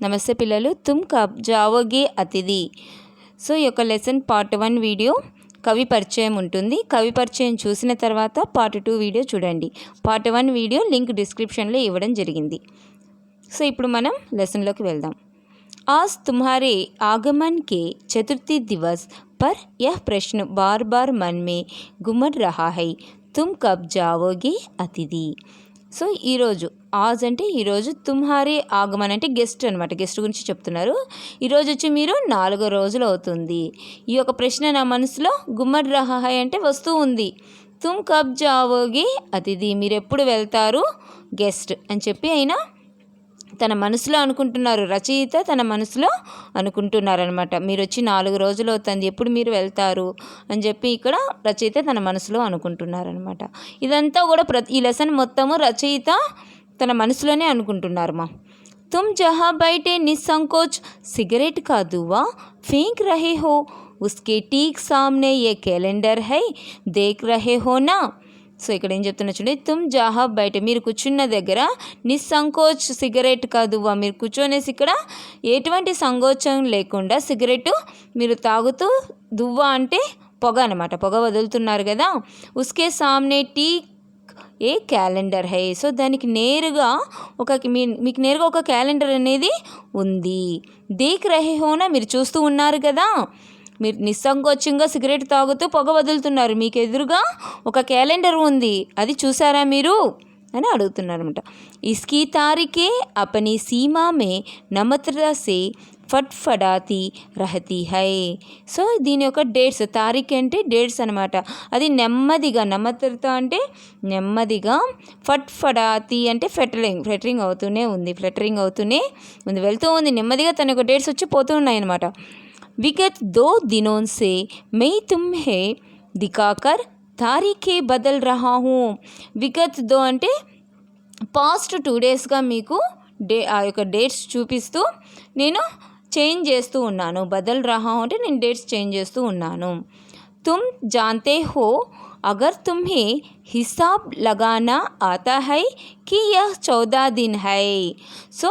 నమస్తే పిల్లలు, తుమ్ కబ్ జావోగే అతిథి. సో ఈ యొక్క లెసన్ పార్ట్ 1 వీడియో కవి పరిచయం ఉంటుంది. కవి పరిచయం చూసిన తర్వాత పార్ట్ 2 వీడియో చూడండి. పార్ట్ 1 వీడియో లింక్ డిస్క్రిప్షన్లో ఇవ్వడం జరిగింది. సో ఇప్పుడు మనం లెసన్లోకి వెళ్దాం. आज तुम्हारे आगमन के चतुर्थी दिवस पर यह प्रश्न बार बार मन में घुमड़ रहा है, तुम कब जाओगे अतिथि. సో ఈరోజు ఆజ్ అంటే ఈరోజు, తుమ్హారే ఆగమన్ అంటే గెస్ట్ అనమాట. గెస్ట్ గురించి చెప్తున్నారు. ఈరోజు వచ్చి మీరు 4 రోజులు అవుతుంది. ఈ యొక్క ప్రశ్న నా మనసులో గుమ్మడ్ రహా హై అంటే వస్తూ ఉంది. తుమ్ కబ్ జావోగే అతిథి, మీరు ఎప్పుడు వెళ్తారు గెస్ట్ అని చెప్పి అయినా తన మనసులో అనుకుంటున్నారు. రచయిత తన మనసులో అనుకుంటున్నారనమాట. మీరు వచ్చి 4 రోజులు అవుతుంది, ఎప్పుడు మీరు వెళ్తారు అని చెప్పి ఇక్కడ రచయిత తన మనసులో అనుకుంటున్నారనమాట. ఇదంతా కూడా ఈ లెసన్ మొత్తము రచయిత తన మనసులోనే అనుకుంటున్నారమ్మా. తుమ్ జహా బైటే నిస్సంకోచ్ సిగరెట్ కా ధువా ఫేంక్ రహే హో, ఉస్కే ఠీక్ సామ్నే ఏ క్యాలెండర్ హై దేఖ్ రహే హో నా. సో ఇక్కడ ఏం చెప్తున్నా చూడండి. తుమ్ జహా బయట, మీరు కూర్చున్న దగ్గర నిస్సంకోచ్ సిగరెట్ కాదు, మీరు కూర్చొనేసి ఇక్కడ ఎటువంటి సంకోచం లేకుండా సిగరెట్ మీరు తాగుతూ, దువ్వా అంటే పొగ అనమాట, పొగ వదులుతున్నారు కదా. ఉస్కే సామ్నే టీ ఏ క్యాలెండర్ హై, సో దానికి నేరుగా మీకు నేరుగా ఒక క్యాలెండర్ అనేది ఉంది. దేఖ్ రహే హోనా, మీరు చూస్తూ ఉన్నారు కదా. మీరు నిస్సంకోచంగా సిగరెట్ తాగుతూ పొగ వదులుతున్నారు, మీకు ఎదురుగా ఒక క్యాలెండర్ ఉంది, అది చూసారా మీరు అని అడుగుతున్నారనమాట. ఇస్కీ తారీఖే అపనీ సీమా మే నమ్రతా సే ఫట్ఫడాతి రహతీ హై. సో దీని యొక్క డేట్స్, తారీఖు అంటే డేట్స్ అనమాట. అది నెమ్మదిగా, నమ్రత అంటే నెమ్మదిగా, ఫట్ఫడాతి అంటే ఫ్లటరింగ్ అవుతూనే ఉంది, వెళ్తూ ఉంది నెమ్మదిగా. తన యొక్క డేట్స్ వచ్చి పోతూ ఉన్నాయి అనమాట. विगत 2 दिनों से मैं तुम्हें दिखाकर तारीखें बदल रहा हूँ. विगत 2 అంటే పాస్ట్ 2 డేస్గా మీకు ఆ యొక్క డేట్స్ చూపిస్తూ నేను చేంజ్ చేస్తూ ఉన్నాను. బదల్ రహా అంటే నేను డేట్స్ చేంజ్ చేస్తూ ఉన్నాను. तुम जानते हो अगर तुम्हें हिसाब लगाना आता है कि यह 14 दिन है. సో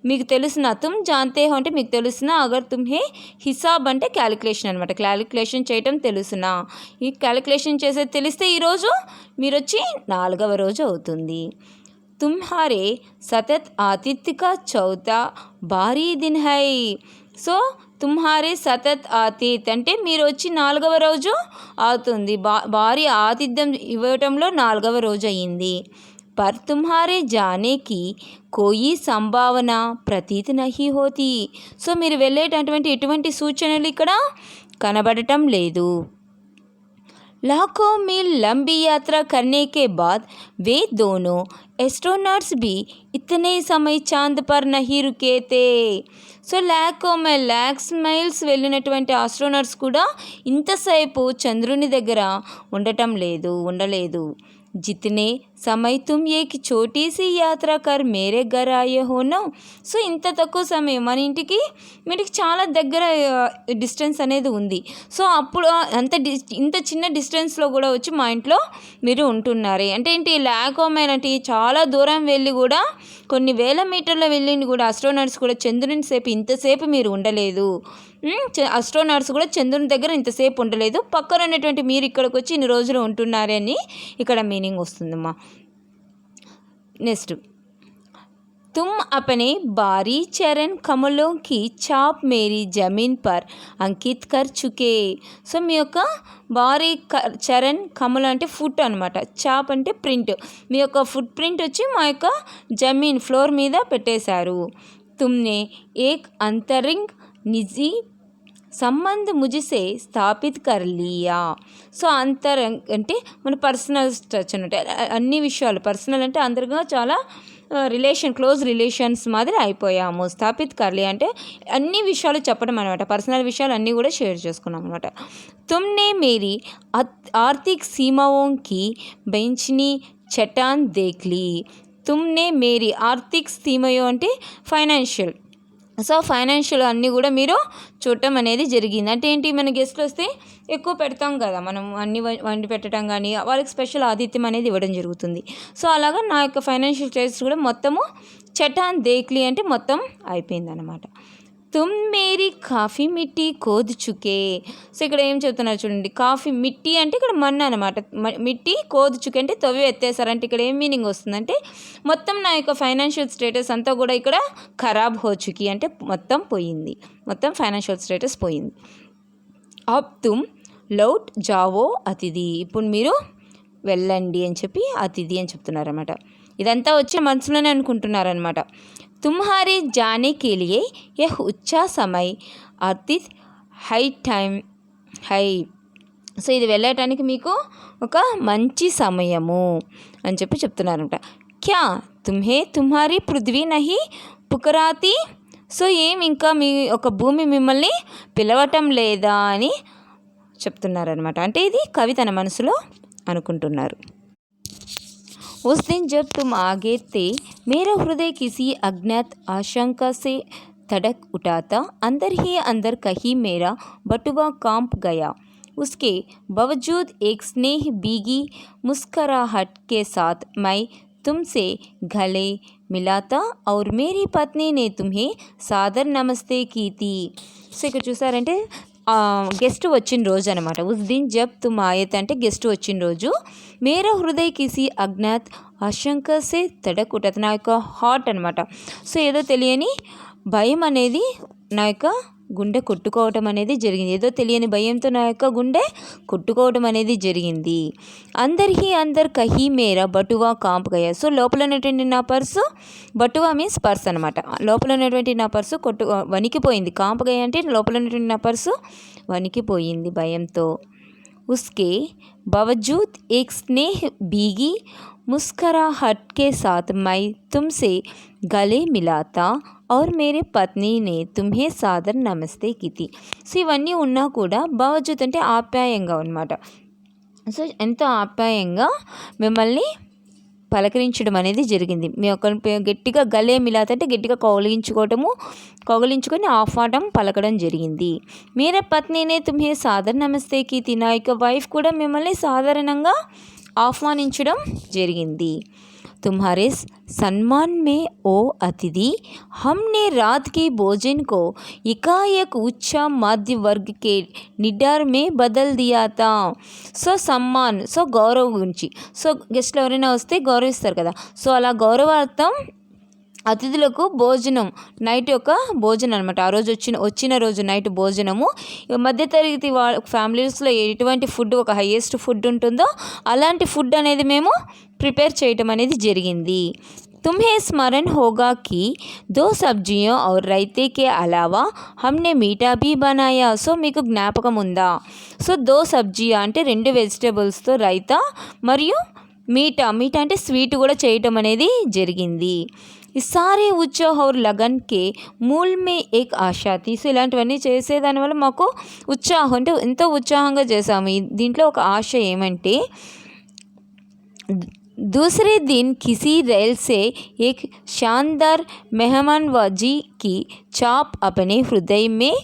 మీకు తెలుసునా, తుమ్ జాంతే హో అంటే మీకు తెలుసునా, అగర్ తుమ్హే హిసాబ్ అంటే క్యాలిక్యులేషన్ అనమాట. క్యాలిక్యులేషన్ చేయటం తెలుసునా, ఈ క్యాలిక్యులేషన్ చేసేది తెలిస్తే ఈరోజు మీరు వచ్చి 4వ రోజు అవుతుంది. తుమ్హారే సతత్ ఆతిథ్య కా చౌతా భారీ దిన్ హై. సో తుమ్హారే సతత్ ఆతిథ్ అంటే మీరు వచ్చి 4వ రోజు అవుతుంది. భారీ ఆతిథ్యం ఇవ్వటంలో 4వ రోజు అయ్యింది. पर तुम्हारे जाने की कोई సంభావన ప్రతీత్ నహీ హోతీ. సో మీరు వెళ్ళేటటువంటి ఎటువంటి సూచనలు ఇక్కడ కనబడటం లేదు. लाखों मील लंबी यात्रा करने के बाद वे दोनों एस्ट्रोनॉट्स भी इतने समय चांद पर नहीं रुके थे. సో ల్యాక్స్ మైల్స్ వెళ్ళినటువంటి ఆస్ట్రోనట్స్ కూడా ఇంతసేపు చంద్రుని దగ్గర ఉండలేదు. जितने समय तुम एक छोटी सी यात्रा कर मेरे घर आए हो ना. సో ఇంత తక్కువ సమయం మన ఇంటికి మీకు చాలా దగ్గర డిస్టెన్స్ అనేది ఉంది. సో అప్పుడు ఇంత చిన్న డిస్టెన్స్లో కూడా వచ్చి మా ఇంట్లో మీరు ఉంటున్నారే అంటే ఏంటి, ల్యాకోమైనటి చాలా దూరం వెళ్ళి కూడా, కొన్ని వేల మీటర్ల వెళ్ళింది కూడా ఆస్ట్రోనట్స్ కూడా చంద్రుని సేపు ఇంతసేపు మీరు ఉండలేదు. ఆస్ట్రోనట్స్ కూడా చంద్రుని దగ్గర ఇంతసేపు ఉండలేదు. పక్కన ఉన్నటువంటి మీరు ఇక్కడికి వచ్చి ఇన్ని రోజులు ఉంటున్నారని ఇక్కడ మీనింగ్ వస్తుందమ్మా. నెక్స్ట్, तुम अपने बारी चरण कमलों की छाप मेरी ज़मीन पर अंकित कर चुके. సో మీ యొక్క బారీ చరణ్ కమలం అంటే ఫుట్ అనమాట, చాప్ అంటే ప్రింట్, మీ యొక్క ఫుట్ ప్రింట్ వచ్చి మా యొక్క జమీన్ ఫ్లోర్ మీద పెట్టేశారు. तुमने एक अंतरिंग निजी సంబంధ ముజిసే స్థాపిత్ కర్ లియా. సో అంతరంగ్ అంటే మన పర్సనల్ టచ్ అంటే అన్ని విషయాలు, పర్సనల్ అంటే అందరిగా చాలా క్లోజ్ రిలేషన్స్ మాదిరి అయిపోయాము. స్థాపిత్ కర్లీ అంటే అన్ని విషయాలు చెప్పడం అనమాట, పర్సనల్ విషయాలు అన్నీ కూడా షేర్ చేసుకున్నాం అనమాట. తుమ్నే మేరీ ఆర్థిక సీమాओं బెంచ్ని చటాన్ దేఖ్లీ. తుమ్నే మేరీ ఆర్థిక సీమయో అంటే ఫైనాన్షియల్, సో ఫైనాన్షియల్ అన్నీ కూడా మీరు చూడటం అనేది జరిగింది. అంటే ఏంటి, మన గెస్ట్లు వస్తే ఎక్కువ పెడతాం కదా, మనం అన్ని వండి పెట్టడం కానీ వాళ్ళకి స్పెషల్ ఆతిథ్యం అనేది ఇవ్వడం జరుగుతుంది. సో అలాగా నా యొక్క ఫైనాన్షియల్ స్టేటస్ కూడా మొత్తము చటాన్ దేఖ్లీ అంటే మొత్తం అయిపోయిందనమాట. తుమ్ మేరీ కాఫీ మిట్టి కోద్ చుకే. సో ఇక్కడ ఏం చెప్తున్నారు చూడండి, కాఫీ మిట్టి అంటే ఇక్కడ మన్ను అనమాట. మిట్టి కోద్ చుకే అంటే తవ్వి ఎత్తేసారంటే ఇక్కడ ఏం మీనింగ్ వస్తుందంటే మొత్తం నా యొక్క ఫైనాన్షియల్ స్టేటస్ అంతా కూడా ఇక్కడ ఖరాబ్ హో చుకి అంటే మొత్తం పోయింది, మొత్తం ఫైనాన్షియల్ స్టేటస్ పోయింది. అబ్ తుమ్ లౌట్ జావో అతిథి, ఇప్పుడు మీరు వెళ్ళండి అని చెప్పి అతిథి అని చెప్తున్నారన్నమాట. ఇదంతా వచ్చి మనసులోనే అనుకుంటున్నారనమాట. తుమ్హారే జానే కే లియే యహ్ ఉచ్చా సమయ్ అతిథ్ హై టైం హై. సో ఇది వెళ్ళటానికి మీకు ఒక మంచి సమయము అని చెప్పి చెప్తున్నారనమాట. క్యా తుమ్హే తుమ్హారీ పృథ్వీ నహి పుకరాతి. సో ఏం ఇంకా మీ ఒక భూమి మిమ్మల్ని పిలవటం లేదా అని చెప్తున్నారనమాట. అంటే ఇది కవి తన మనసులో అనుకుంటున్నారు. उस दिन जब तुम आगे थे मेरा हृदय किसी अज्ञात आशंका से धड़क उठा था. अंदर ही अंदर कहीं मेरा बटुआ कांप गया. उसके बावजूद एक स्नेह भीगी मुस्कुराहट के साथ मैं तुमसे गले मिला था और मेरी पत्नी ने तुम्हें सादर नमस्ते की थी. సో ఇక్కడ చూసారంటే గెస్ట్ వచ్చిన రోజు అనమాట. ఉస్ దిన్ జబ్ తుమ్ ఆయత్ అంటే గెస్ట్ వచ్చిన రోజు. మేరా హృదయ్ కిసి అజ్ఞాత్ ఆశంక సే తడక్ ఉఠాత్, నా యొక్క హార్ట్ అనమాట. సో ఏదో తెలియని భయం అనేది నా యొక్క గుండె కొట్టుకోవటం అనేది జరిగింది. ఏదో తెలియని భయంతో నా యొక్క గుండె కొట్టుకోవడం అనేది జరిగింది. అందరికీ అందరు కహీ మేరా బటువా కాంప్ గయా. సో లోపల ఉన్నటువంటి నా పర్సు, బటువా మీన్స్ పర్స్ అనమాట. లోపల ఉన్నటువంటి నా పర్సు వణికిపోయింది. కాంప్ గయా అంటే లోపల ఉన్నటువంటి నా పర్సు వణికిపోయింది భయంతో. उसके बावजूद एक स्नेह भीगी मुस्कुराहट के साथ मैं तुमसे गले मिला था और मेरे पत्नी ने तुम्हें सादर नमस्ते की थी. సో ఇవన్నీ ఉన్నా కూడా బావజూద్ అంటే ఆప్యాయంగా అనమాట. సో ఎంతో ఆప్యాయంగా మిమ్మల్ని పలకరించడం అనేది జరిగింది. మీ ఒక గట్టిగా గలే మిలాత్ అంటే గట్టిగా కౌగిలించుకొని ఆహ్వానం పలకడం జరిగింది. మేరా పత్నినే తుమ్హే సాదర్ నమస్తే కీ థీ. నా యొక్క వైఫ్ కూడా మిమ్మల్ని సాధారణంగా ఆహ్వానించడం జరిగింది. तुम्हारे सम्मान में ओ अतिथि हमने रात के भोजन को एकाएक उच्च मध्य वर्ग के निडर में बदल दिया था. సో సమ్మాన్ సో గౌరవం గురించి. సో గెస్ట్లు ఎవరైనా వస్తే గౌరవిస్తారు కదా. సో అలా గౌరవార్థం అతిథులకు భోజనం, నైట్ యొక్క భోజనం అనమాట. ఆ రోజు వచ్చిన రోజు నైట్ భోజనము మధ్యతరగతి ఫ్యామిలీస్లో ఎటువంటి ఫుడ్ ఒక హైయెస్ట్ ఫుడ్ ఉంటుందో అలాంటి ఫుడ్ అనేది మేము ప్రిపేర్ చేయటం అనేది జరిగింది. तुम्हें स्मरण होगा कि 2 सब्जियों और रायते के अलावा हमने मीठा भी बनाया. సో మీకు జ్ఞాపకం ఉందా? సో 2 సబ్జియా అంటే 2 వెజిటేబుల్స్తో రైతా మరియు మీఠా అంటే స్వీట్ కూడా చేయటం అనేది జరిగింది. ఈ సారే ఉత్సాహ और लगन के मूल में एक आशा थी. సో ఇలాంటివన్నీ చేసేదానివల్ల మాకు ఉత్సాహం అంటే ఎంతో ఉత్సాహంగా చేసాము. దీంట్లో ఒక ఆశ ఏమంటే दूसरे दिन किसी रेल से एक शानदार मेहमानवाजी की चाप अपने हृदय में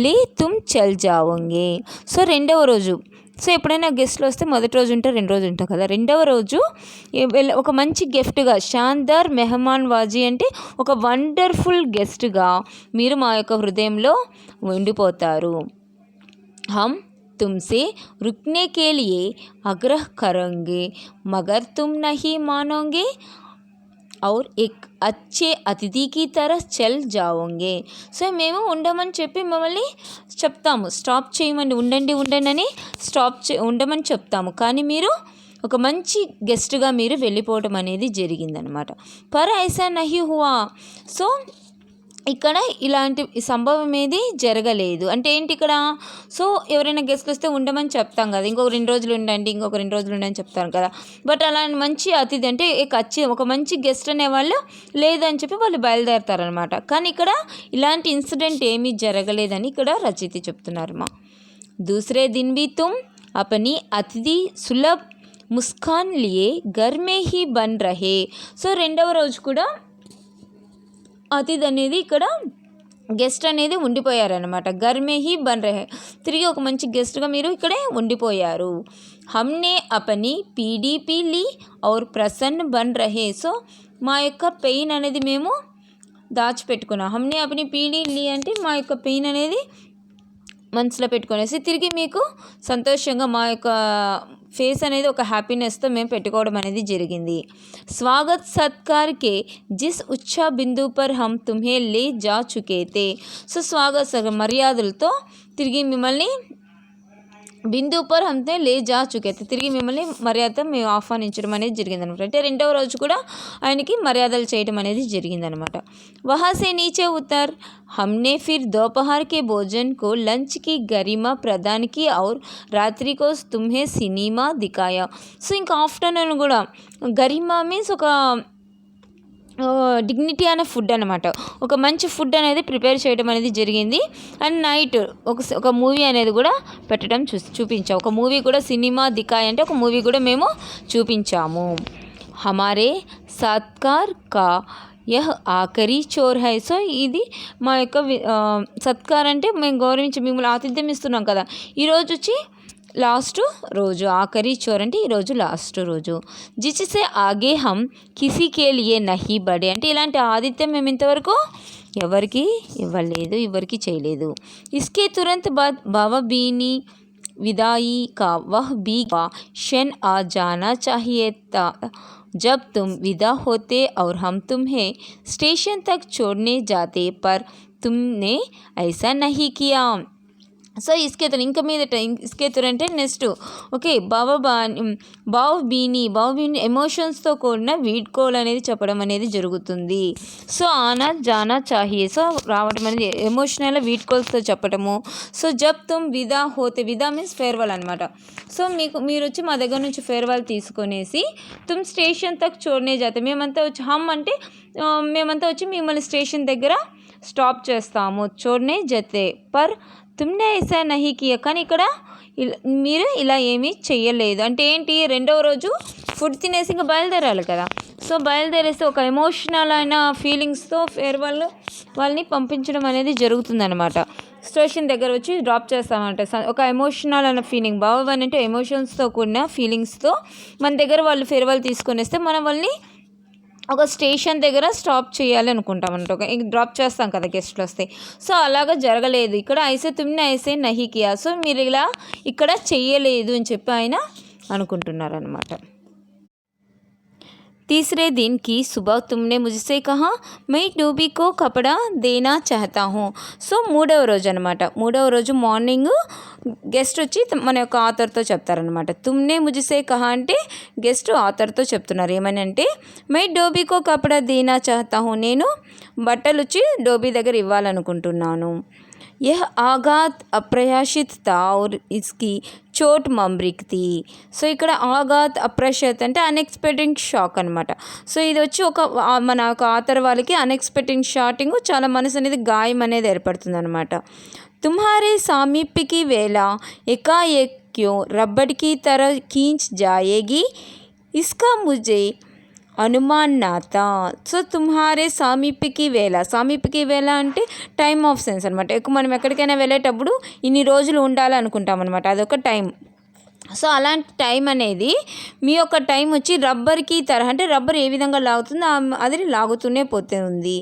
ले तुम चल जाओगे. సో రెండవ రోజు, సో ఎప్పుడైనా గెస్ట్లు వస్తే మొదటి రోజు ఉంటారు, 2 రోజులు ఉంటారు కదా. రెండవ రోజు ఒక మంచి గిఫ్ట్గా షాన్దార్ మెహమాన్ వాజీ అంటే ఒక వండర్ఫుల్ గెస్ట్గా మీరు మా యొక్క హృదయంలో ఉండిపోతారు. హమ్ तुमसे रुकने के लिए आग्रह करेंगे मगर तुम नहीं मानोगे और एक अच्छे అతిథి की तरह चल जाओगे. సో మేము ఉండమని చెప్పి మిమ్మల్ని చెప్తాము, స్టాప్ చేయమని ఉండండి అని ఉండమని చెప్తాము, కానీ మీరు ఒక మంచి గెస్ట్గా మీరు వెళ్ళిపోవడం అనేది జరిగిందనమాట. పర్ ఐసా నహీ హువా. సో ఇక్కడ ఇలాంటి సంభవం ఏది జరగలేదు. అంటే ఏంటి ఇక్కడ, సో ఎవరైనా గెస్ట్లు వస్తే ఉండమని చెప్తాం కదా, ఇంకొక 2 రోజులు ఉండండి, ఇంకొక 2 రోజులు ఉండని చెప్తాను కదా. బట్ అలా మంచి అతిథి అంటే ఒక మంచి గెస్ట్ అనేవాళ్ళు లేదని చెప్పి వాళ్ళు బయలుదేరతారనమాట. కానీ ఇక్కడ ఇలాంటి ఇన్సిడెంట్ ఏమీ జరగలేదని ఇక్కడ రచయిత చెప్తున్నారు. మా దూసరే దిన్ భీ తుమ్ అపనీ అతిథి సులభ్ ముస్కాన్ లియే ఘర్ మే హీ బన్ రహే. సో రెండవ రోజు కూడా అతిథి అనేది ఇక్కడ గెస్ట్ అనేది ఉండిపోయారనమాట. ఘర్ మే హీ బన్ రహే, తిరిగి ఒక మంచి గెస్ట్గా మీరు ఇక్కడే ఉండిపోయారు. హమ్నే అపని పీడీ పీ లీ ఔర్ ప్రసన్న బన్ రహే, సో మా యొక్క పెయిన్ అనేది మేము దాచిపెట్టుకున్నాం. హమ్నే అపని పీడీ లీ అంటే మా యొక్క పెయిన్ అనేది మనసులో పెట్టుకునేసి తిరిగి మీకు సంతోషంగా మా యొక్క ఫేస్ అనేది ఒక హ్యాపీనెస్తో మేము పెట్టుకోవడం అనేది జరిగింది. స్వాగత్ సత్కార్ కే జిస్ ఉచ్చా బిందు పర్ హమ్ తుమ్హే లే జా చుకే తే, సో స్వాగత్ మర్యాదలతో తిరిగి మిమ్మల్ని బిందు పర్ హమ్తే లే జా చుకే తే, తిరిగి మిమ్మల్ని మర్యాదతో మేము ఆహ్వానించడం అనేది జరిగిందనమాట. అంటే రెండవ రోజు కూడా ఆయనకి మర్యాదలు చేయడం అనేది జరిగిందనమాట. వహా సే నీచే ఉతర్ हमने फिर दोपहर के भोजन को लंच की गरिमा प्रदान की और रात्रि को तुम्हें सिनेमा दिखाया, సో ఇంకా ఆఫ్టర్నూన్ కూడా గరిమా మీన్స్ ఒక డిగ్నిటీ అనే ఫుడ్ అనమాట. ఒక మంచి ఫుడ్ అనేది ప్రిపేర్ చేయడం అనేది జరిగింది. అండ్ నైట్ ఒక మూవీ అనేది కూడా పెట్టడం చూపించాం. ఒక మూవీ కూడా సినిమా దికాయ్ అంటే ఒక మూవీ కూడా మేము చూపించాము. హమారే సత్కార్ కా యహ్ ఆఖరి చోర్ హై, సో ఇది మా యొక్క సత్కార్ అంటే మేము గౌరవించి మిమ్మల్ని ఆతిథ్యం ఇస్తున్నాం కదా, ఈరోజు వచ్చి లాస్ట్ రోజు. ఆఖరి చోర్ అంటే ఈరోజు లాస్ట్ రోజు. జిస్సే ఆగే హమ్ కిసీకే లియే నహీ బడే, అంటే ఇలాంటి ఆతిథ్యం మేము ఇంతవరకు ఎవరికి ఇవ్వలేదు, ఎవరికి చేయలేదు. ఇస్కే తురంత్ బాద్ బాబా బీని विदाई का वह भी क्षण आ जाना चाहिए था जब तुम विदा होते और हम तुम्हें स्टेशन तक छोड़ने जाते, पर तुमने ऐसा नहीं किया. సో ఇస్కేతురు ఇంకా మీదట ఇస్కేతురు అంటే నెక్స్ట్ ఓకే బావ్ బీని ఎమోషన్స్తో కూడిన వీడ్కోల్ అనేది చెప్పడం అనేది జరుగుతుంది. సో ఆనా జానా చాహియే, సో రావడం అనేది ఎమోషనల్ వీడ్కోల్స్తో చెప్పడము. సో జబ్ తుమ్ విదా హోతే, విదా మీన్స్ ఫేర్వెల్ అనమాట. సో మీరు వచ్చి మా దగ్గర నుంచి ఫేర్వెల్ తీసుకొనేసి తుమ్ స్టేషన్ తక్ చూడనే జాతే, మేమంతా వచ్చి అంటే మేమంతా వచ్చి మిమ్మల్ని స్టేషన్ దగ్గర స్టాప్ చేస్తాము. చూడనే జతే పర్ తుమ్నే ఐసా నహీ కియా, కానీ ఇక్కడ మీరు ఇలా ఏమీ చెయ్యలేదు. అంటే ఏంటి, రెండవ రోజు ఫుడ్ తినేసి ఇంకా బయలుదేరాలి కదా. సో బయలుదేరేస్తే ఒక ఎమోషనల్ అయిన ఫీలింగ్స్తో ఫేర్వెల్ వాళ్ళని పంపించడం అనేది జరుగుతుందన్నమాట. స్టేషన్ దగ్గర వచ్చి డ్రాప్ చేస్తామంట. ఒక ఎమోషనల్ అయిన ఫీలింగ్, బావన్ అంటే ఎమోషన్స్తో కూడిన ఫీలింగ్స్తో మన దగ్గర వాళ్ళు ఫేర్వెల్ తీసుకొని వస్తే మనం వాళ్ళని ఒక స్టేషన్ దగ్గర స్టాప్ చేయాలి అనుకుంటాం అంటే ఒక డ్రాప్ చేస్తాం కదా గెస్ట్లు వస్తే. సో అలాగా జరగలేదు ఇక్కడ. ఐసే తుమ్నే ఐసే నహీ కియా, సో మీరు ఇలా ఇక్కడ చెయ్యలేదు అని చెప్పి ఆయన అనుకుంటున్నారనమాట. तीसरे दिन की सुबह तुमने मुझसे कहा मैं डूबी को कपड़ा देना चाहता हूँ, సో మూడవ రోజు అనమాట. మూడవ రోజు మార్నింగ్ గెస్ట్ వచ్చి మన యొక్క ఆథర్తో చెప్తారనమాట. తుమ్నే ముజిసే కహా అంటే గెస్ట్ ఆథర్తో చెప్తున్నారు ఏమని అంటే మై డోబీకో కపడా దేనా చాహతా హూ, నేను బట్టలు వచ్చి డోబీ దగ్గర ఇవ్వాలనుకుంటున్నాను. यह आघात अप्रयाशित था और इसकी చోట్ మమ్రిక్తి, సో ఇక్కడ ఆఘాత్ అప్రషత్ అంటే అన్ఎక్స్పెక్టెడ్ షాక్ అనమాట. సో ఇది వచ్చి మన ఒక ఆథర్ వాళ్ళకి అన్ఎక్స్పెక్టెడ్ షాటింగ్ చాలా మనసు అనేది గాయం అనేది ఏర్పడుతుంది అనమాట. తుమ్హారే సామీప్యకి వేళ ఎకాఏక్ క్యో రబ్బర్ की तरह खींच जाएगी इसका मुझे అనుమాన్ నాత, సో తుమ్హారే సామీప్యకి వేళ అంటే టైమ్ ఆఫ్ సెన్స్ అనమాట. మనం ఎక్కడికైనా వెళ్ళేటప్పుడు ఇన్ని రోజులు ఉండాలనుకుంటాం అనమాట, అదొక టైం. సో అలాంటి టైం అనేది మీ యొక్క టైం వచ్చి రబ్బర్కి అంటే రబ్బర్ ఏ విధంగా లాగుతుందో అది లాగుతూనే పోతే ఉంది.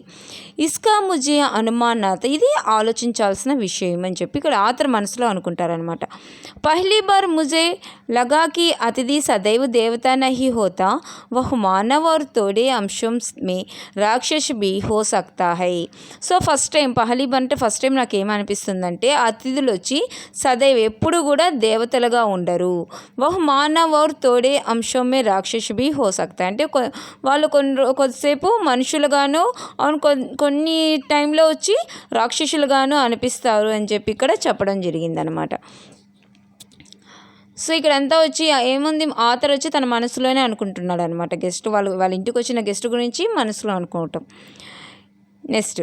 ఇస్కా ముజే అనుమానాత, ఇది ఆలోచించాల్సిన విషయం అని చెప్పి ఇక్కడ ఆతర్ మనసులో అనుకుంటారనమాట. పహ్లీ బార్ ముజే లగాకి అతిథి సదైవ్ దేవతా నహీ హోతా వహ్ మానవ్ ఔర్ తోడే అంశం మే రాక్షస్ బీ హో సక్తా హై, సో ఫస్ట్ టైం పహ్లీ బార్ అంటే ఫస్ట్ టైం నాకు ఏమనిపిస్తుందంటే అతిథులు వచ్చి సదైవ్ ఎప్పుడు కూడా దేవతలుగా ఉండరు. వహ్ మానవ్ ఔర్ తోడే అంశం మే రాక్షస్ బీ హో సక్తా అంటే వాళ్ళు కొద్దిసేపు మనుషులుగాను కొన్ని టైంలో వచ్చి రాక్షసులుగాను అనిపిస్తారు అని చెప్పి ఇక్కడ చెప్పడం జరిగిందనమాట. సో ఇక్కడంతా వచ్చి ఏముంది, ఆథర్ వచ్చి తన మనసులోనే అనుకుంటున్నాడు అనమాట. గెస్ట్ వాళ్ళ ఇంటికి వచ్చిన గెస్ట్ గురించి మనసులో అనుకోవటం. నెక్స్ట్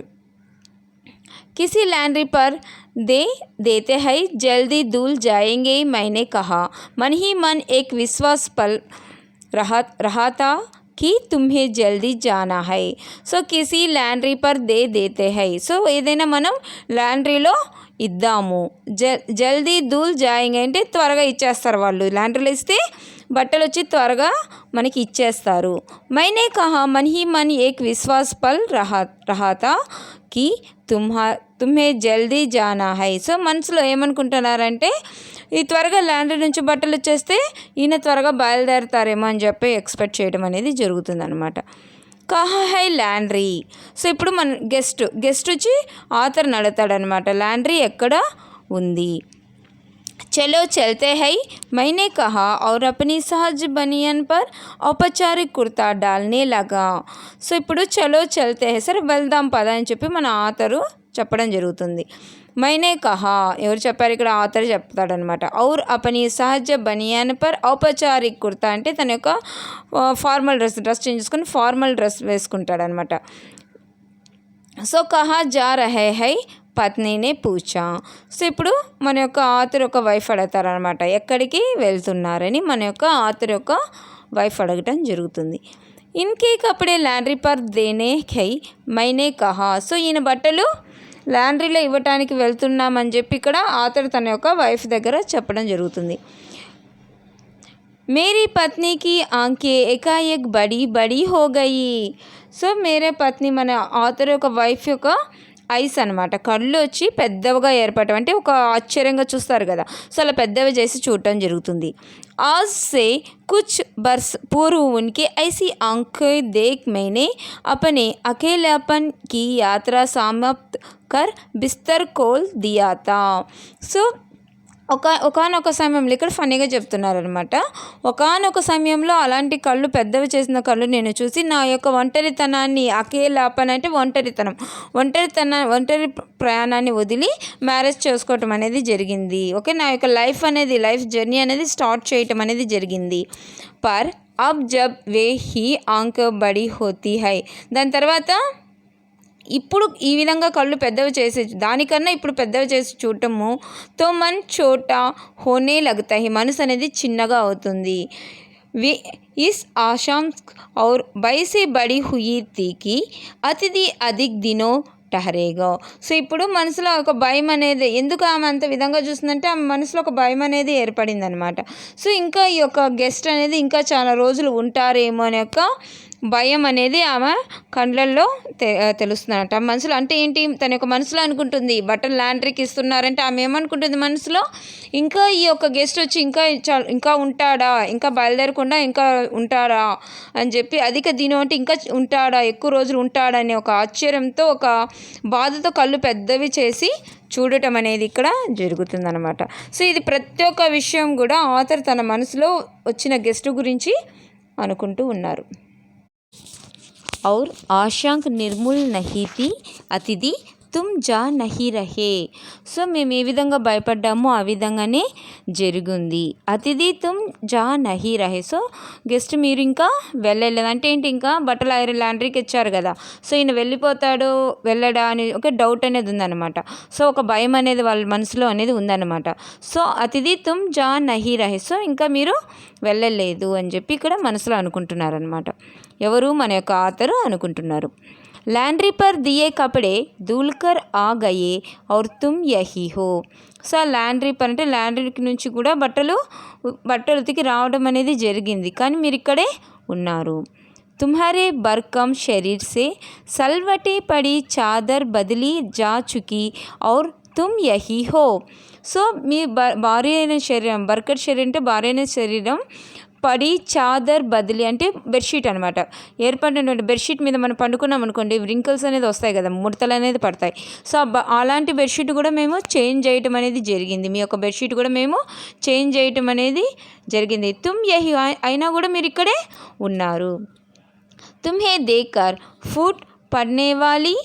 किसी लैंड्री पर दे देते हैं जल्दी धुल जाएंगे मैंने कहा, मन ही मन एक विश्वास पल रहा था कि तुम्हें जल्दी जाना है సో కిసి లాండ్రీ పర్ దే దేతే హై సో ఏదైనా మనం లాండ్రీలో ఇద్దాము జల్దీ దూల్ జాయింగ్ అంటే త్వరగా ఇచ్చేస్తారు వాళ్ళు లాండ్రీలో ఇస్తే బట్టలు వచ్చి త్వరగా మనకి ఇచ్చేస్తారు మైనే కహా मन ही मन एक विश्वास पल रहा था कि తుమ్హే జల్దీ జానా హై సో మనసులో ఏమనుకుంటున్నారంటే ఈ త్వరగా లాండ్రీ నుంచి బట్టలు వచ్చేస్తే ఈయన త్వరగా బయలుదేరతారేమో అని చెప్పి ఎక్స్పెక్ట్ చేయడం అనేది జరుగుతుందన్నమాట కహా హై లాండ్రీ సో ఇప్పుడు మన గెస్ట్ వచ్చి ఆథర్ని అడుగుతాడనమాట లాండ్రీ ఎక్కడ ఉంది चलो चलते हैं मैंने कहा और अपनी सहज बनियन पर औपचारिक कुर्ता डालने लगा సో ఇప్పుడు చలో చల్తే హై సరే వెళ్దాం పద అని చెప్పి మన ఆథరు చెప్పడం జరుగుతుంది మైనే కహా ఎవరు చెప్పారు ఇక్కడ ఆథర్ చెప్తాడనమాట ఔర్ అపని సహజ బనియాన్ పర్ ఔపచారిక్ కుర్తా అంటే తన యొక్క ఫార్మల్ డ్రెస్ చేంజ్ చేసుకొని ఫార్మల్ డ్రెస్ వేసుకుంటాడనమాట సో కహా జా రహే హై పత్నినే పూచా సో ఇప్పుడు మన యొక్క ఆథర్ యొక్క వైఫ్ అడుగుతారనమాట ఎక్కడికి వెళ్తున్నారని మన యొక్క ఆథర్ యొక్క వైఫ్ అడగటం జరుగుతుంది ఇన్కే కపడే లాండ్రీ పర్ దేనే హై మైనే కహా సో ఈయన బట్టలు లాండ్రీలో ఇవ్వటానికి వెళ్తున్నామని చెప్పి ఇక్కడ ఆథర్ తన యొక్క వైఫ్ దగ్గర చెప్పడం జరుగుతుంది మేరీ పత్నికి ఆంఖే ఏకాఏక్ బడి బడి హో గయి సో మేరే పత్ని మన ఆథర్ యొక్క వైఫ్ యొక్క ఐస్ అనమాట కళ్ళు వచ్చి పెద్దవిగా ఏర్పడటం అంటే ఒక ఆశ్చర్యంగా చూస్తారు కదా సో అలా పెద్దవి చేసి చూడటం జరుగుతుంది आज से कुछ बरस पूर्व उनकी ऐसी आंखें देख मैंने अपने अकेलापन की यात्रा समाप्त कर बिस्तर खोल दिया था సో ఒకానొక సమయంలో ఇక్కడ ఫన్నీగా చెప్తున్నారనమాట ఒకానొక సమయంలో అలాంటి కళ్ళు పెద్దవి చేసిన కళ్ళు నేను చూసి నా యొక్క ఒంటరితనాన్ని అకేలాపన అంటే ఒంటరి ప్రయాణాన్ని వదిలి మ్యారేజ్ చేసుకోవటం అనేది జరిగింది ఓకే నా యొక్క లైఫ్ జర్నీ అనేది స్టార్ట్ చేయటం అనేది జరిగింది పర్ అబ్ జబ్ వే హీ ఆంక్ బడి హోతీ హై దాని తర్వాత ఇప్పుడు ఈ విధంగా కళ్ళు పెద్దవి చేసి దానికన్నా ఇప్పుడు పెద్దవి చేసి చూడటము తో మన్ చోట హోనే లగుతాయి మనసు అనేది చిన్నగా అవుతుంది इस आशाम और बई से बड़ी हुई थी कि अतिथि अधिक दिनों టహరేగా సో ఇప్పుడు మనసులో ఒక భయం అనేది ఎందుకు ఆమె అంత విధంగా చూస్తుందంటే ఆమె మనసులో ఒక భయం అనేది ఏర్పడింది అనమాట సో ఇంకా ఈ యొక్క గెస్ట్ అనేది ఇంకా చాలా రోజులు ఉంటారేమో అనే యొక్క భయం అనేది ఆమె కళ్ళల్లో తెలుస్తుందన్నమాట మనసులో అంటే ఏంటి తన యొక్క మనసులో అనుకుంటుంది బట్టలు లాండ్రీకి ఇస్తున్నారంటే ఆమె ఏమనుకుంటుంది మనసులో ఇంకా ఈ యొక్క గెస్ట్ వచ్చి ఇంకా ఉంటాడా ఇంకా బయలుదేరకుండా ఇంకా ఉంటాడా అని చెప్పి అధిక దినం అంటే ఇంకా ఉంటాడా ఎక్కువ రోజులు ఉంటాడా అనే ఒక ఆశ్చర్యంతో ఒక బాధతో కళ్ళు పెద్దవి చేసి చూడటం అనేది ఇక్కడ జరుగుతుందన్నమాట సో ఇది ప్రతి ఒక్క విషయం కూడా ఆథర్ తన మనసులో వచ్చిన గెస్ట్ గురించి అనుకుంటూ ఉన్నారు और आशंक निर्मूल नहीं थी अतिथि తుమ్ జా నహీ రహే సో మేము ఏ విధంగా భయపడ్డామో ఆ విధంగానే జరిగింది అతిథి తుమ్ జా నహీ రహే సో గెస్ట్ మీరు ఇంకా వెళ్ళలేదు అంటే ఏంటి ఇంకా బట్టలు ఐరన్ లాండ్రీకి ఇచ్చారు కదా సో ఈయన వెళ్ళడా అని ఒక డౌట్ అనేది ఉందన్నమాట సో ఒక భయం అనేది వాళ్ళ మనసులో అనేది ఉందన్నమాట సో అతిథి తుమ్ జా నహీ రహే సో ఇంకా మీరు వెళ్ళలేదు అని చెప్పి ఇక్కడ మనసులో అనుకుంటున్నారనమాట ఎవరు మన యొక్క ఆథరు అనుకుంటున్నారు लैंड्री पर दिए कपड़े धुल कर आ गए और तुम यही हो సో లాండ్రీ పర్ అంటే లాండ్రీకి నుంచి కూడా బట్టలు ఉతికి రావడం అనేది జరిగింది కానీ మీరు ఇక్కడే ఉన్నారు तुम्हारे बरकम शरीर से सलवटे पड़ी चादर बदली जा चुकी और तुम यही हो సో మీ భారీ అయిన శరీరం బర్కట్ శరీరం అంటే భారీ అయిన శరీరం పడి చాదర్ బదిలీ అంటే బెడ్షీట్ అనమాట ఏర్పడినటువంటి బెడ్షీట్ మీద మనం పండుకున్నాం అనుకోండి రింకిల్స్ అనేది వస్తాయి కదా ముడతలు అనేది పడతాయి సో అలాంటి బెడ్షీట్ కూడా మేము చేంజ్ చేయటం అనేది జరిగింది మీ యొక్క బెడ్షీట్ కూడా మేము చేంజ్ చేయటం అనేది జరిగింది తుమ్ యహీ అయినా కూడా మీరు ఇక్కడే ఉన్నారు తుమ్హే దేకర్ ఫుట్ పడనే వాली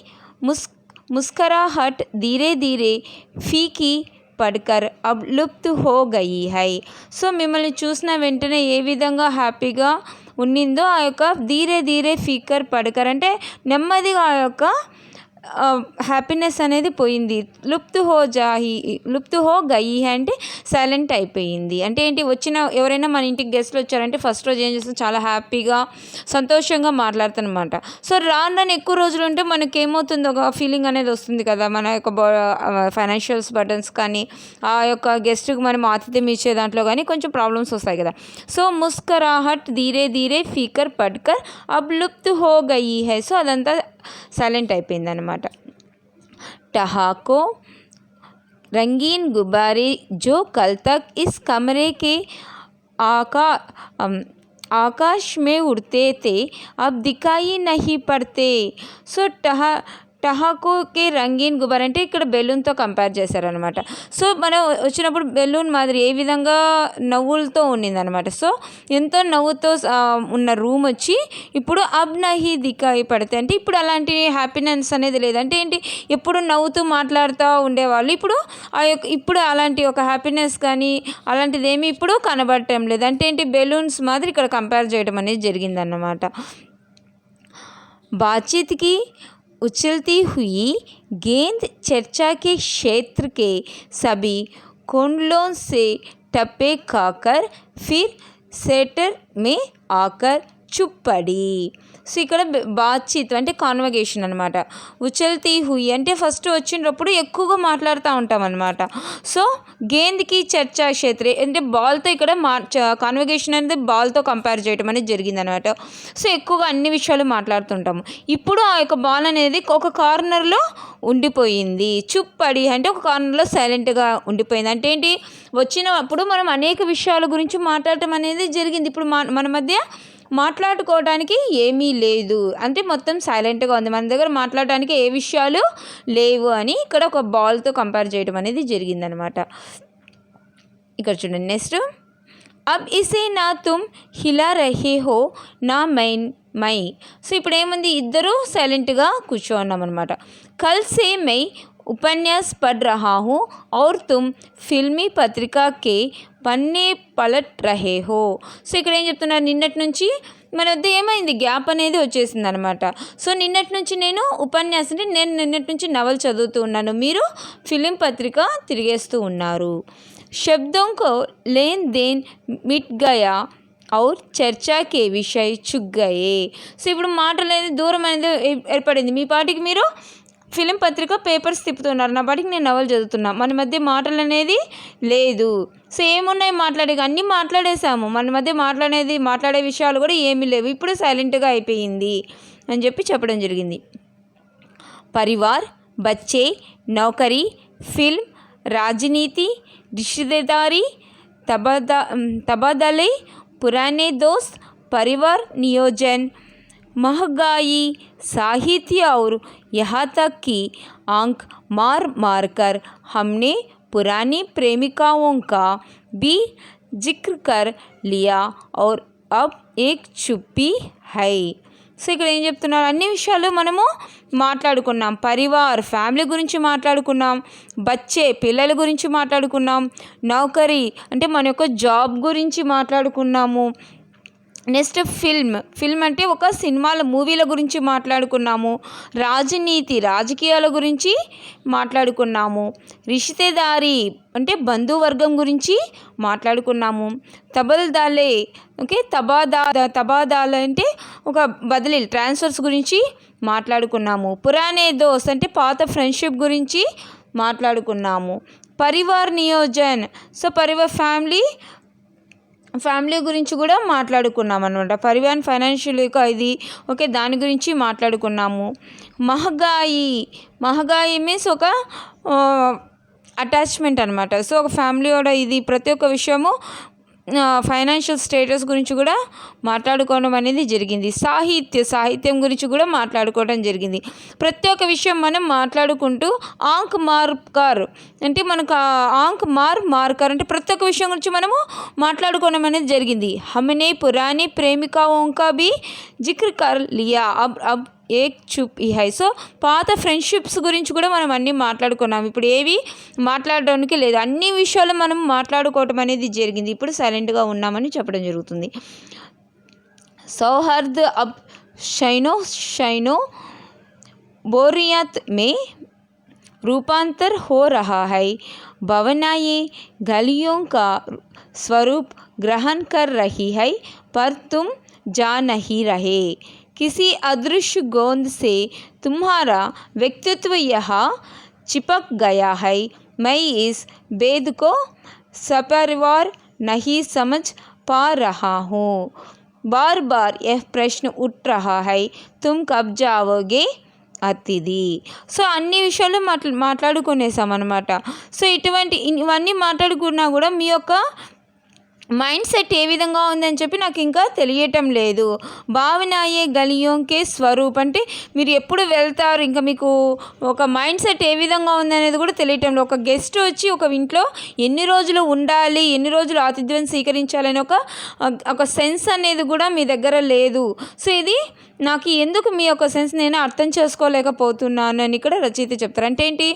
मुस्कुराहट धीरे धीरे फीकी పడకర్ అబ్ లుప్త్ హో గయి హై సో మిమ్మల్ని చూసిన వెంటనే ఏ విధంగా హ్యాపీగా ఉన్నిందో ఆ యొక్క ధీరే ధీరే ఫీకర్ పడకర్ అంటే నెమ్మదిగా ఆ యొక్క హ్యాపీనెస్ అనేది పోయింది. లుప్త్ హో గయి హై అంటే సైలెంట్ అయిపోయింది. అంటే ఏంటి, ఎవరైనా మన ఇంటికి గెస్ట్లు వచ్చారంటే ఫస్ట్ రోజు ఏం చేస్తాం, చాలా హ్యాపీగా సంతోషంగా మాట్లాడుతానమాట. సో రాను ఎక్కువ రోజులు ఉంటే మనకేమవుతుంది, ఒక ఫీలింగ్ అనేది వస్తుంది కదా, మన యొక్క ఫైనాన్షియల్స్ బర్డన్స్ కానీ ఆ యొక్క గెస్ట్కి మనం ఆతిథ్యం ఇచ్చే దాంట్లో కానీ కొంచెం ప్రాబ్లమ్స్ వస్తాయి కదా. సో ముస్కరాహట్ ధీరే ధీరే ఫీకర్ పడ్కర్ అబ్ లుప్త్ హో గయి హై. సో అదంతా సైలెంట్ అయిపోయింది అనమాట. ठहाको रंगीन गुब्बारे जो कल तक इस कमरे के आकाश में उड़ते थे अब दिखाई नहीं पड़ते. సో టహాకోకి రంగీన్ గుబార్ అంటే ఇక్కడ బెలూన్తో కంపేర్ చేశారనమాట. సో మనం వచ్చినప్పుడు బెలూన్ మాదిరి ఏ విధంగా నవ్వులతో ఉండిందనమాట. సో ఎంతో నవ్వుతో ఉన్న రూమ్ వచ్చి ఇప్పుడు అబ్ నహీ దికాయి పడితే అంటే ఇప్పుడు అలాంటి హ్యాపీనెస్ అనేది లేదంటే ఏంటి, ఎప్పుడు నవ్వుతూ మాట్లాడుతూ ఉండేవాళ్ళు ఇప్పుడు అలాంటి ఒక హ్యాపీనెస్ కానీ అలాంటిది ఏమి ఇప్పుడు కనబడటం లేదు. అంటే ఏంటి, బెలూన్స్ మాదిరి ఇక్కడ కంపేర్ చేయడం అనేది జరిగిందన్నమాట. बातचीत की उछलती हुई गेंद चर्चा के क्षेत्र के सभी कुंडलों से टप्पे खाकर फिर सेटर में आकर चुप पड़ी. సో ఇక్కడ బాతచీత్ అంటే కాన్వర్జేషన్ అనమాట. ఉచల్తీ హుయి అంటే ఫస్ట్ వచ్చినప్పుడు ఎక్కువగా మాట్లాడుతూ ఉంటాం అనమాట. సో గేంద్కి చర్చా క్షేత్రే అంటే బాల్తో ఇక్కడ కాన్వర్జేషన్ అనేది బాల్తో కంపేర్ చేయడం అనేది జరిగిందనమాట. సో ఎక్కువగా అన్ని విషయాలు మాట్లాడుతుంటాము. ఇప్పుడు ఆ యొక్క బాల్ అనేది ఒక కార్నర్లో ఉండిపోయింది. చుప్పడి అంటే ఒక కార్నర్లో సైలెంట్గా ఉండిపోయింది. అంటే ఏంటి, వచ్చినప్పుడు మనం అనేక విషయాల గురించి మాట్లాడటం అనేది జరిగింది. ఇప్పుడు మన మధ్య మాట్లాడుకోవడానికి ఏమీ లేదు, అంటే మొత్తం సైలెంట్గా ఉంది, మన దగ్గర మాట్లాడడానికి ఏ విషయాలు లేవు అని ఇక్కడ ఒక బాల్తో కంపేర్ చేయడం అనేది జరిగిందనమాట. ఇక్కడ చూడండి నెక్స్ట్, అబ్ ఇసే నా తుమ్ హిలా రహే హో నా మై. సో ఇప్పుడు ఏముంది, ఇద్దరు సైలెంట్గా కూర్చోన్నాం అనమాట. కల్ సే మై उपन्यास पढ़ रहा हूँ और तुम फिल्मी पत्रिका के పన్నే పలట్ రహే హో. సో ఇక్కడ ఏం చెప్తున్నారు, నిన్నటి నుంచి మన వద్ద ఏమైంది, గ్యాప్ అనేది వచ్చేసింది అనమాట. సో నిన్నటి నుంచి నేను నిన్నటి నుంచి నవల్ చదువుతూ ఉన్నాను, మీరు ఫిలిం పత్రిక తిరిగేస్తూ ఉన్నారు. శబ్దం కో లేన్ దేన్ మిట్ గయా और చర్చా కే విషయ్ చుక్ గయే. సో ఇప్పుడు మాటలు అనేది దూరం అనేది ఏర్పడింది. మీ పాటికి మీరు ఫిలిం పత్రిక పేపర్స్ తిప్పుతున్నారు, నా పాటికి నేను నవలు చదువుతున్నా, మన మధ్య మాటలు అనేది లేదు. సో ఏమున్నాయి మాట్లాడేవి, అన్నీ మాట్లాడేసాము, మన మధ్య మాట్లాడే విషయాలు కూడా ఏమీ లేవు, ఇప్పుడు సైలెంట్గా అయిపోయింది అని చెప్పడం జరిగింది. పరివార్, బచ్చే, నౌకరీ, ఫిల్మ్, రాజనీతి, रिश्तेदारी, तबादले, पुराने दोस्त, परिवार नियोजन, महंगाई, साहित्य और यहाँ तक कि आंख मार मार कर हमने पुरानी प्रेमिकाओं का भी जिक्र कर लिया और अब एक चुप्पी है. సో ఇక్కడ ఏం చెప్తున్నారు, అన్ని విషయాలు మనము మాట్లాడుకున్నాం. పరివార్ ఫ్యామిలీ గురించి మాట్లాడుకున్నాం, బచ్చే పిల్లల గురించి మాట్లాడుకున్నాం, నౌకరీ అంటే మన యొక్క జాబ్ గురించి మాట్లాడుకున్నాము, నెక్స్ట్ ఫిల్మ్ అంటే ఒక మూవీల గురించి మాట్లాడుకున్నాము, రాజనీతి రాజకీయాల గురించి మాట్లాడుకున్నాము, రిషతేదారీ అంటే బంధువర్గం గురించి మాట్లాడుకున్నాము, తబల్దాలే ఓకే తబాదాల అంటే ఒక బదిలీ ట్రాన్స్ఫర్స్ గురించి మాట్లాడుకున్నాము, పురానే దోస్త్ అంటే పాత ఫ్రెండ్షిప్ గురించి మాట్లాడుకున్నాము, పరివార్ నియోజన్ సో పరివార్ ఫ్యామిలీ గురించి కూడా మాట్లాడుకున్నాం అనమాట. పరివార్ ఫైనాన్షియల్ ఇది ఓకే దాని గురించి మాట్లాడుకున్నాము. మహగాయి మీన్స్ ఒక అటాచ్మెంట్ అనమాట. సో ఒక ఫ్యామిలీ కూడా ఇది ప్రతి ఒక్క విషయము ఫైనాన్షియల్ స్టేటస్ గురించి కూడా మాట్లాడుకోవడం అనేది జరిగింది. సాహిత్యం గురించి కూడా మాట్లాడుకోవడం జరిగింది. ప్రతి ఒక్క విషయం మనం మాట్లాడుకుంటూ ఆంక్ మార్కర్ అంటే మనకు ఆంక్ మార్కర్ అంటే ప్రతి ఒక్క విషయం గురించి మనము మాట్లాడుకోవడం అనేది జరిగింది. హమ్నే పురానీ ప్రేమికాओं का भी जिक्र कर लिया अब ఏక్ చుప్ ఈ హై. సో పాత ఫ్రెండ్షిప్స్ గురించి కూడా మనం అన్నీ మాట్లాడుకున్నాం, ఇప్పుడు ఏవి మాట్లాడడానికి లేదు, అన్ని విషయాలు మనం మాట్లాడుకోవటం అనేది జరిగింది, ఇప్పుడు సైలెంట్గా ఉన్నామని చెప్పడం జరుగుతుంది. సౌహార్ద్ అబ్ షైనో बोरियत में रूपांतर हो रहा है। भावनाएं गलियों का स्वरूप ग्रहण कर रही है, पर तुम जा नहीं रहे। किसी अदृश्य गोंद से तुम्हारा व्यक्तित्व यहाँ चिपक गया है। मैं इस भेद को सपरिवार नहीं समझ पा रहा हूँ। बार बार यह प्रश्न उठ रहा है, तुम कब जाओगे అతిథి. సో అన్ని విషయాలు మాట్లాడుకునేసామన్నమాట. సో ఇవన్నీ మాట్లాడుకున్నా కూడా మీ యొక్క మైండ్ సెట్ ఏ విధంగా ఉందని చెప్పి నాకు ఇంకా తెలియటం లేదు. భావనాయే గలియోంకే స్వరూప్ అంటే మీరు ఎప్పుడు వెళ్తారు, ఇంకా మీకు ఒక మైండ్ సెట్ ఏ విధంగా ఉందనేది కూడా తెలియటం లేదు. ఒక గెస్ట్ వచ్చి ఒక ఇంట్లో ఎన్ని రోజులు ఉండాలి, ఎన్ని రోజులు ఆతిథ్యం స్వీకరించాలని ఒక సెన్స్ అనేది కూడా మీ దగ్గర లేదు. సో ఇది నాకు ఎందుకు మీ యొక్క సెన్స్ నేను అర్థం చేసుకోలేకపోతున్నాను అని ఇక్కడ రచయిత చెప్తారు. అంటే ఏంటి,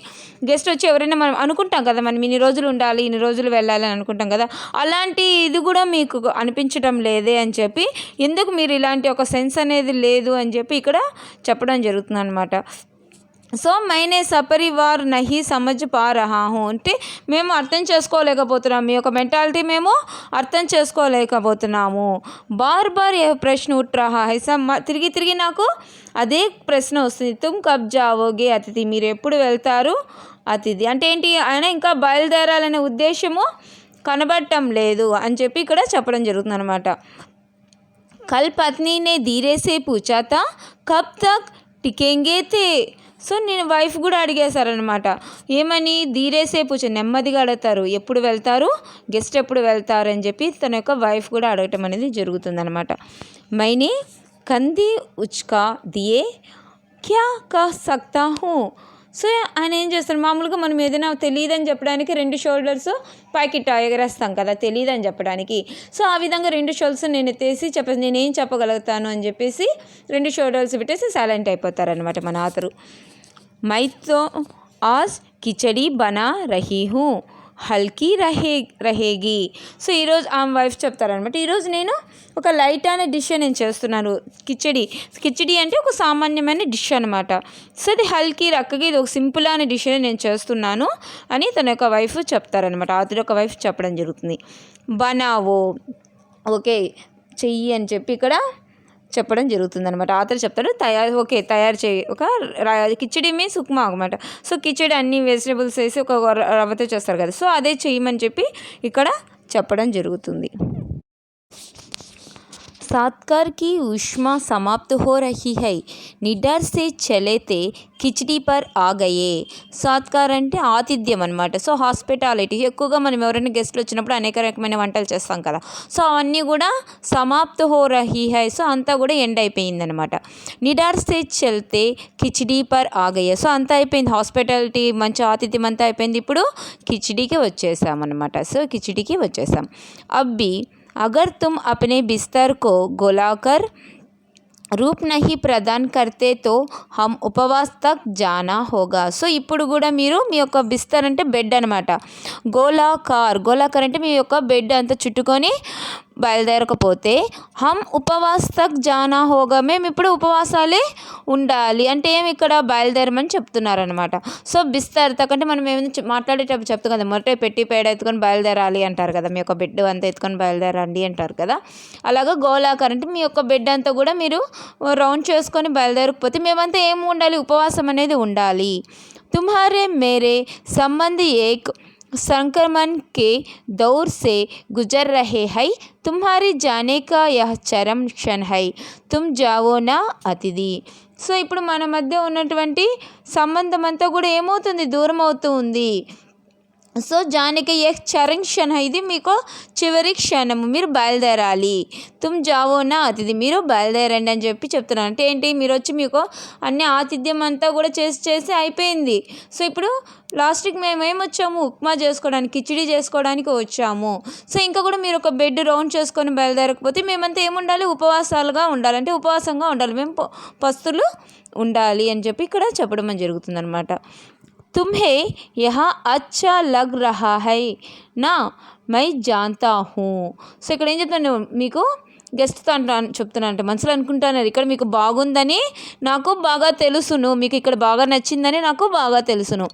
గెస్ట్ వచ్చి ఎవరైనా మనం అనుకుంటాం కదా, మనం ఇన్ని రోజులు ఉండాలి, ఇన్ని రోజులు వెళ్ళాలి అని అనుకుంటాం కదా, అలాంటి ఇది కూడా మీకు అనిపించడం లేదే అని చెప్పి, ఎందుకు మీరు ఇలాంటి ఒక సెన్స్ అనేది లేదు అని చెప్పి ఇక్కడ చెప్పడం జరుగుతుంది అన్నమాట. సో మైనే సపరివార్ నహి సమజ్ పా రహా హూ అంటే మేము అర్థం చేసుకోలేకపోతున్నాము, మీ యొక్క మెంటాలిటీ మేము అర్థం చేసుకోలేకపోతున్నాము. బార్ బార్ ఏ ప్రశ్న ఉట్ రహా హై, తిరిగి తిరిగి నాకు అదే ప్రశ్న వస్తుంది. తుమ్ కబ్ జావోగే అతిథి, మీరు ఎప్పుడు వెళ్తారు అతిథి అంటే ఏంటి, ఆయన ఇంకా బయలుదేరాలనే ఉద్దేశము కనబడటం లేదు అని చెప్పి ఇక్కడ చెప్పడం జరుగుతుంది అనమాట. కల్ పత్నీనే ధీరేసే పూచాతా కబ్ తక్ టికెంగే తే. సో నేను వైఫ్ కూడా అడిగేశారనమాట, ఏమని, ధీరేసే పూచ నెమ్మదిగా అడుగుతారు, ఎప్పుడు వెళ్తారు, గెస్ట్ ఎప్పుడు వెళ్తారు అని చెప్పి తన యొక్క వైఫ్ కూడా అడగటం అనేది జరుగుతుందనమాట. మైనే కంది ఉచ్కా దియే క్యా కహ్ సక్తా హూ. సో ఆయన ఏం చేస్తారు, మామూలుగా మనం ఏదైనా తెలియదని చెప్పడానికి 2 షోల్డర్స్ పైకి ఎగరేస్తాం కదా తెలియదని చెప్పడానికి. సో ఆ విధంగా 2 షోల్డర్స్ నేను ఎత్తేసి నేనేం చెప్పగలుగుతాను అని చెప్పేసి 2 షోల్డర్స్ పెట్టేసి సైలెంట్ అయిపోతారనమాట మన ఆతరు. मैं तो आज खिचड़ी बना रही हूँ, హల్కీ రహేగి. సో ఈరోజు ఆమె వైఫ్ చెప్తారనమాట, ఈరోజు నేను ఒక లైట్ అనే డిష్ నేను చేస్తున్నాను, కిచిడి అంటే ఒక సామాన్యమైన డిష్ అనమాట. సో అది హల్కీ రక్కకి ఇది ఒక సింపుల్ అనే డిష్ నేను చేస్తున్నాను అని తన యొక్క వైఫ్ చెప్తారనమాట. అతని యొక్క వైఫ్ చెప్పడం జరుగుతుంది. బనావో ఓకే చెయ్యి అని చెప్పి ఇక్కడ చెప్పడం జరుగుతుంది అనమాట. ఆతరు చెప్తారు తయారు చేయి, ఒక కిచిడి మీన్స్ ఉప్మా అనమాట. సో కిచిడి అన్ని వెజిటేబుల్స్ వేసి ఒక రవ్వతో చేస్తారు కదా, సో అదే చేయమని చెప్పి ఇక్కడ చెప్పడం జరుగుతుంది. सातकार की ऊष्मा समाप्त हो रही है, निडर से चले थे కిచిడి పర్ ఆగయే. సాత్కార్ అంటే ఆతిథ్యం అనమాట. సో హాస్పిటాలిటీ ఎక్కువగా మనం ఎవరైనా గెస్ట్లు వచ్చినప్పుడు అనేక రకమైన వంటలు చేస్తాం కదా, సో అవన్నీ కూడా సమాప్త హో రహీ హై, సో అంతా కూడా ఎండ్ అయిపోయిందనమాట. నిడార్ సే చల్తే కిచిడి పర్ ఆగయే, సో అంతా అయిపోయింది, హాస్పిటాలిటీ మంచి ఆతిథ్యం అంతా అయిపోయింది, ఇప్పుడు కిచిడికి వచ్చేసామన్నమాట. సో కిచిడికి వచ్చేసాం. అబ్బి अगर तुम अपने बिस्तर को गोलाकर రూప్ నహి ప్రదాన్ కర్తే తో హమ్ ఉపవాస్ తక్ జానా హోగా. సో ఇప్పుడు కూడా మీరు మీ యొక్క బిస్తర్ అంటే బెడ్ అనమాట, గోలాకార్ అంటే మీ యొక్క బెడ్ అంతా చుట్టుకొని బయలుదేరకపోతే హమ్ ఉపవాస్ తక్ జానా హోగా, మేము ఇప్పుడు ఉపవాసాలే ఉండాలి అంటే ఏమి ఇక్కడ బయలుదేరమని చెప్తున్నారనమాట. సో బిస్తర్ తక్ అంటే మనం ఏమైనా మాట్లాడేటప్పుడు చెప్తాం కదా, మొదట పెట్టి పేడ ఎత్తుకొని బయలుదేరాలి అంటారు కదా, మీ యొక్క బెడ్ అంతా ఎత్తుకొని బయలుదేరండి అంటారు కదా, అలాగా గోలాకార్ అంటే మీ యొక్క బెడ్ అంతా కూడా మీరు రౌండ్ చేసుకొని బయలుదేరకపోతే మేమంతా ఏం ఉండాలి, ఉపవాసం అనేది ఉండాలి. తుమ్హారే మేరే సంబంధి ఏక్ संक्रमण के दौर से गुजर रहे हैं, तुम्हारी जाने का यह चरम क्षण है, तुम जाओ ना అతిథి. సో ఇప్పుడు మన మధ్య ఉన్నటువంటి సంబంధం అంతా కూడా ఏమవుతుంది, దూరం అవుతూ ఉంది. సో జానికి ఏ చరం క్షణం, ఇది మీకు చివరి క్షణము, మీరు బయలుదేరాలి. తుమ్ జావోనా అతిథి, మీరు బయలుదేరండి అని చెప్పి చెప్తున్నాను. అంటే ఏంటి, మీరు వచ్చి మీకు అన్ని ఆతిథ్యం అంతా కూడా చేసి అయిపోయింది. సో ఇప్పుడు లాస్ట్కి మేము ఏమొచ్చాము, ఉప్మా చేసుకోవడానికి, కిచిడి చేసుకోవడానికి వచ్చాము. సో ఇంకా కూడా మీరు ఒక బెడ్ రౌండ్ చేసుకొని బయలుదేరకపోతే మేమంతా ఏముండాలి, ఉపవాసాలుగా ఉండాలి, అంటే ఉపవాసంగా ఉండాలి, మేము పస్తులు ఉండాలి అని చెప్పి ఇక్కడ చెప్పడం జరుగుతుందన్నమాట. तुम्हें यहाँ अच्छा लग रहा है ना, मैं जानता हूँ. సో ఇక్కడ ఏం చెప్తాను, మీకు గెస్ట్తో చెప్తున్నానంట. మనసులో అనుకుంటున్నారు, ఇక్కడ మీకు బాగుందని నాకు బాగా తెలుసును, మీకు ఇక్కడ బాగా నచ్చిందని నాకు బాగా తెలుసును.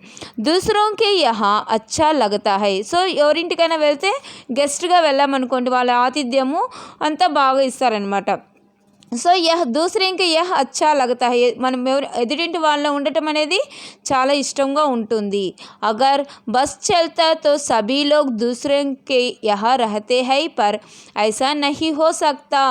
దూసరోంకే యహా అచ్చా లగతా హై. సో ఎవరింటికైనా వెళ్తే గెస్ట్గా వెళ్ళామనుకోండి, వాళ్ళ ఆతిథ్యము అంతా బాగా ఇస్తారనమాట. సో దూసరేంకి అచ్చా లగతా హై. మనం ఎదుటింటి వాళ్ళలో ఉండటం అనేది చాలా ఇష్టంగా ఉంటుంది. అగర్ బస్ చల్తా తో సభీ లోగ్ దూసరేంకి రహతే హై పర్ ఐసా నహీ హో సక్తా.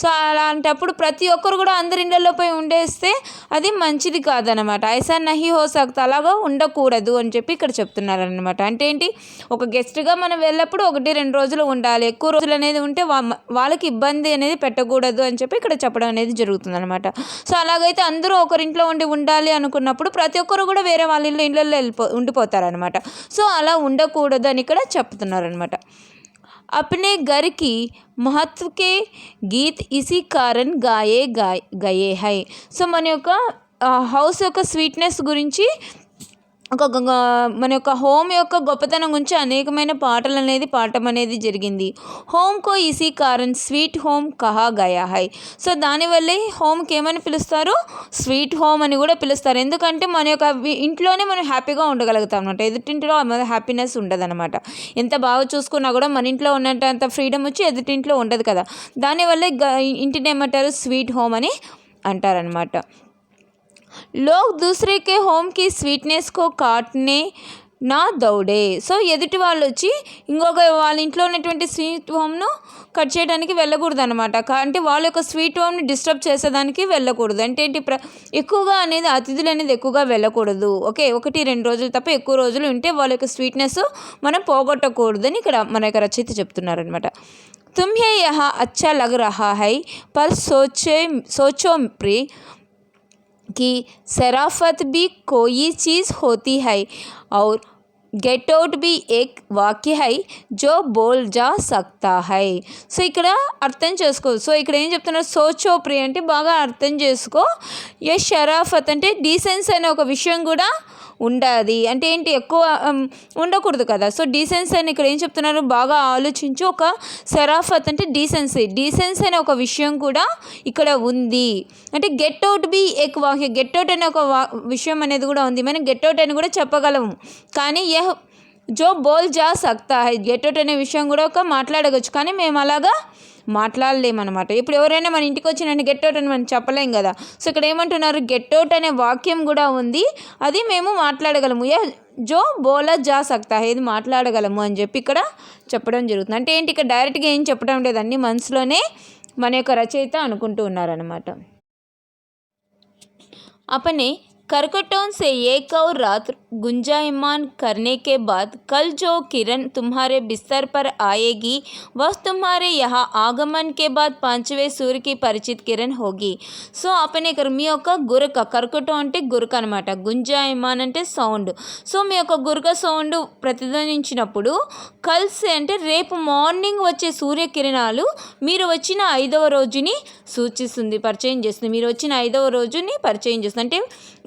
సో అలాంటప్పుడు ప్రతి ఒక్కరు కూడా అందరి ఇళ్ళల్లో పోయి ఉండేస్తే అది మంచిది కాదనమాట. ఐసా నహీ హో సక్తా, అలాగా ఉండకూడదు అని చెప్పి ఇక్కడ చెప్తున్నారనమాట. అంటే ఏంటి, ఒక గెస్ట్గా మనం వెళ్ళినప్పుడు 1-2 రోజులు ఉండాలి. ఎక్కువ రోజులు అనేది ఉంటే వాళ్ళకి ఇబ్బంది అనేది పెట్టకూడదు అని చెప్పి ఇక్కడ చెప్పడం అనేది జరుగుతుంది అనమాట. సో అలాగైతే అందరూ ఒకరింట్లో ఉండాలి అనుకున్నప్పుడు ప్రతి ఒక్కరు కూడా వేరే వాళ్ళ ఇళ్ళల్లో ఉండిపోతారనమాట. సో అలా ఉండకూడదు అని ఇక్కడ చెప్తున్నారనమాట. अपने घर की महत्व के गीत इसी कारण గయే హై. సో మన యొక్క హౌస్ యొక్క స్వీట్నెస్ గురించి, మన యొక్క హోమ్ యొక్క గొప్పతనం గురించి అనేకమైన పాటలు అనేది పాడటం అనేది జరిగింది. హోమ్ కో ఇసీ కారణ్ స్వీట్ హోమ్ కహా గయా హై. సో దానివల్లే హోమ్కి ఏమని పిలుస్తారు, స్వీట్ హోమ్ అని కూడా పిలుస్తారు. ఎందుకంటే మన యొక్క ఇంట్లోనే మనం హ్యాపీగా ఉండగలుగుతాం అనమాట. ఎదుటింట్లో హ్యాపీనెస్ ఉండదన్నమాట. ఎంత బాగా చూసుకున్నా కూడా మన ఇంట్లో ఉన్నంత ఫ్రీడమ్ వచ్చి ఎదుటింట్లో ఉండదు కదా. దానివల్లే ఇంటిని ఏమంటారు, స్వీట్ హోమ్ అని అంటారనమాట. लोग दूसरे के होम की स्वीटनेस को काटने నా దౌడే. సో ఎదుటి వాళ్ళు వచ్చి ఇంకొక వాళ్ళ ఇంట్లో ఉన్నటువంటి స్వీట్ హోమ్ను కట్ చేయడానికి వెళ్ళకూడదు అనమాట. అంటే వాళ్ళ యొక్క స్వీట్ హోమ్ని డిస్టర్బ్ చేసేదానికి వెళ్ళకూడదు. అంటే ఏంటి, ఎక్కువగా అనేది అతిథులు అనేది ఎక్కువగా వెళ్ళకూడదు. ఓకే, 1-2 రోజులు తప్ప ఎక్కువ రోజులు ఉంటే వాళ్ళ యొక్క స్వీట్నెస్ మనం పోగొట్టకూడదని ఇక్కడ మన యొక్క రచయిత చెప్తున్నారనమాట. తుమ్హే యహా అచ్చా లగ్ రహా హై పర్ सोचो प्रिय कि शराफत भी कोई चीज़ होती है और గెట్ అవుట్ బి ఏక్ వాక్య హై జో బోల్ జా సక్తా హై. సో ఇక్కడ అర్థం చేసుకో. సో ఇక్కడ ఏం చెప్తున్నారు, సోచో ప్రి అంటే బాగా అర్థం చేసుకో. ఏ షరాఫత్ అంటే డీసెన్స్ అనే ఒక విషయం కూడా ఉండాలి. అంటే ఏంటి, ఎక్కువ ఉండకూడదు కదా. సో డీసెన్సీ అని ఇక్కడ ఏం చెప్తున్నారు, బాగా ఆలోచించు. ఒక షరాఫత్ అంటే డీసెన్సీ అనే ఒక విషయం కూడా ఇక్కడ ఉంది. అంటే గెట్ అవుట్ బి ఏక్ వాక్య, గెట్ అవుట్ అనే ఒక విషయం అనేది కూడా ఉంది. మనం గెట్ అవుట్ అని కూడా చెప్పగలము, కానీ జో బోల్ జా సక్తా హై, గెట్ అవుట్ అనే విషయం కూడా ఒక మాట్లాడవచ్చు, కానీ మేము అలాగా మాట్లాడలేమన్నమాట. ఇప్పుడు ఎవరైనా మన ఇంటికి వచ్చి నన్ను గెట్ అవుట్ అని మనం చెప్పలేం కదా. సో ఇక్కడ ఏమంటున్నారు, గెట్ అవుట్ అనే వాక్యం కూడా ఉంది, అది మేము మాట్లాడగలము. జో బోలా జా సక్తా హై, ఇది మాట్లాడగలము అని చెప్పి ఇక్కడ చెప్పడం జరుగుతుంది. అంటే ఏంటి, ఇక్కడ డైరెక్ట్గా ఏం చెప్పడం లేదండి, మనసులోనే మన యొక్క రచయిత అనుకుంటూ ఉన్నారనమాట. अपने करकटों से एक और रात गुंजायमान करने के बाद कल जो किरण तुम्हारे बिस्तर पर आएगी वह तुम्हारे यहाँ आगमन के बाद 5वें सूर्य की परिचित किरण होगी. సో अपने మీ యొక్క గురక, కర్కటం అంటే గురక అనమాట, గుంజాయమాన్ అంటే సౌండ్. సో మీ యొక్క గురక సౌండ్ ప్రతిధ్వనించినప్పుడు కల్సే అంటే రేపు మార్నింగ్ వచ్చే సూర్యకిరణాలు మీరు వచ్చిన 5వ రోజుని సూచిస్తుంది, పరిచయం చేస్తుంది. మీరు వచ్చిన 5వ రోజుని పరిచయం చేస్తుంది. అంటే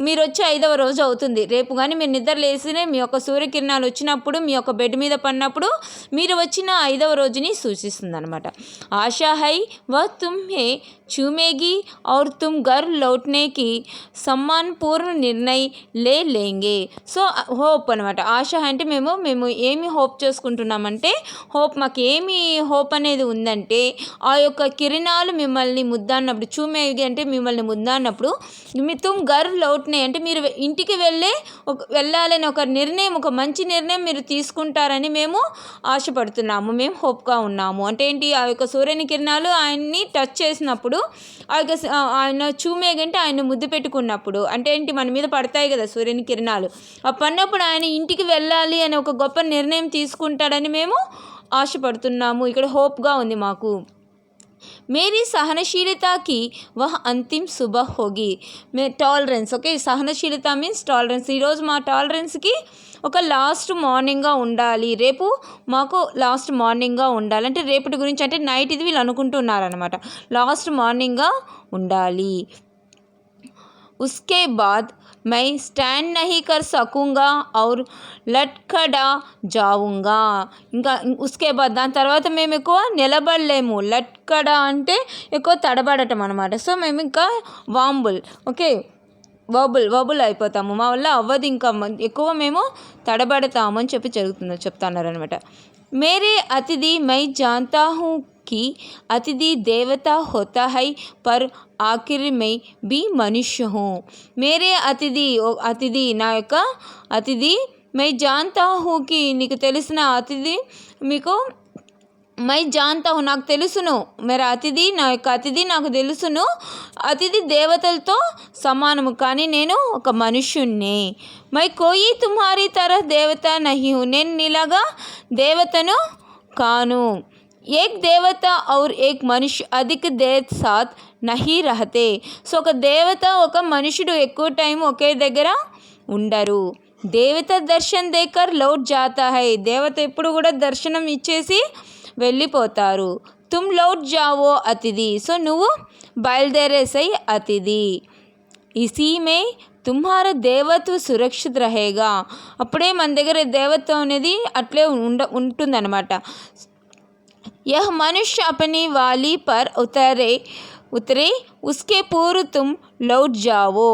మీరు వచ్చి 5వ రోజు అవుతుంది రేపు. కానీ మీరు నిద్ర లేసినే మీ యొక్క సూర్యకిరణాలు వచ్చినప్పుడు, మీ యొక్క బెడ్ మీద పడినప్పుడు మీరు వచ్చిన 5వ రోజుని సూచిస్తుంది అనమాట. ఆశా హై వ తుమ్హే చూమేగి और तुम घर लौटने की सम्मानपूर्ण निर्णय ले लेंगे. సో హోప్ అనమాట. ఆశ అంటే మేము ఏమి హోప్ చేసుకుంటున్నామంటే, మాకు ఏమి హోప్ అనేది ఉందంటే, ఆ యొక్క కిరణాలు మిమ్మల్ని ముద్దాడినప్పుడు, చూమేగి అంటే మిమ్మల్ని ముద్దాడినప్పుడు, తుమ్ ఘర్ లౌట్నే అంటే మీరు ఇంటికి వెళ్ళాలని ఒక నిర్ణయం, ఒక మంచి నిర్ణయం మీరు తీసుకుంటారని మేము ఆశపడుతున్నాము, మేము హోప్గా ఉన్నాము. అంటే ఏంటి, ఆ యొక్క సూర్యుని కిరణాలు ఆయన్ని టచ్ చేసినప్పుడు, ఆయన చూమేగంటే ఆయన ముద్దు పెట్టుకున్నప్పుడు, అంటే ఏంటి, మన మీద పడతాయి కదా సూర్యుని కిరణాలు, ఆ పడినప్పుడు ఆయన ఇంటికి వెళ్ళాలి అని ఒక గొప్ప నిర్ణయం తీసుకుంటాడని మేము ఆశపడుతున్నాము. ఇక్కడ హోప్గా ఉంది మాకు. మేరీ సహనశీలతకి వహ అంతిమ్ సుబహ్ హోగి. టాలరెన్స్, ఓకే, సహనశీలత మీన్స్ టాలరెన్స్. ఈరోజు మా టాలరెన్స్కి ఒక లాస్ట్ మార్నింగ్గా ఉండాలి, రేపు మాకు లాస్ట్ మార్నింగ్గా ఉండాలి. అంటే రేపటి గురించి, అంటే నైట్ ఇది వీళ్ళు అనుకుంటున్నారనమాట, లాస్ట్ మార్నింగ్గా ఉండాలి. ఉస్కే బాద్ मैं స్టాండ్ नहीं कर सकूंगा और లట్కడా జావుంగా. ఇంకా ఉస్కే బాద్ దాని తర్వాత మేము ఎక్కువ నిలబడలేము. లట్కడా అంటే ఎక్కువ తడబడటం అనమాట. సో మేము ఇంకా వాంబుల్ ఓకే వబుల్ అయిపోతాము, మా వల్ల అవ్వదు, ఇంకా ఎక్కువ మేము తడబడతాము అని చెప్తున్నారు. మేరే అతిథి మై జాంతా హూ कि अतिथि देवता होता है पर आखिर में भी मनुष्य हूँ. मेरे अतिथि నా యొక్క అతిథి मैं जानता हूँ कि నీకు తెలిసిన అతిథి మీకు మై జాంతా హూ నాకు తెలుసును, మేరా అతిథి నా యొక్క అతిథి నాకు తెలుసును, అతిథి దేవతలతో సమానము కానీ నేను ఒక మనుష్యుణ్ణి. మై కోయి తుమ్హారీ తరహ్ దేవత నహీ హూ, నేను నీలాగా దేవతను కాను. एक देवता और एक मनुष्य अधिक देर साथ नहीं रहते. సో ఒక దేవత ఒక మనుషుడు ఎక్కువ టైం ఒకే దగ్గర ఉండరు. దేవత దర్శన్ దేకర్ లౌట్ జాతా హై, దేవత ఎప్పుడు కూడా దర్శనం ఇచ్చేసి వెళ్ళిపోతారు. తుమ్ లౌట్ జావో అతిథి, సో నువ్వు బయలుదేరేసై అతిథి. ఇసీ మే తుమ్హారా దేవత్వ సురక్షిత్ రహేగా, అప్పుడే మన దగ్గర దేవత్వం అనేది అట్లే ఉంటుందన్నమాట. यह मनुष्य अपनी वाली पर उतरे उसके पूर्व तुम लौट जाओ.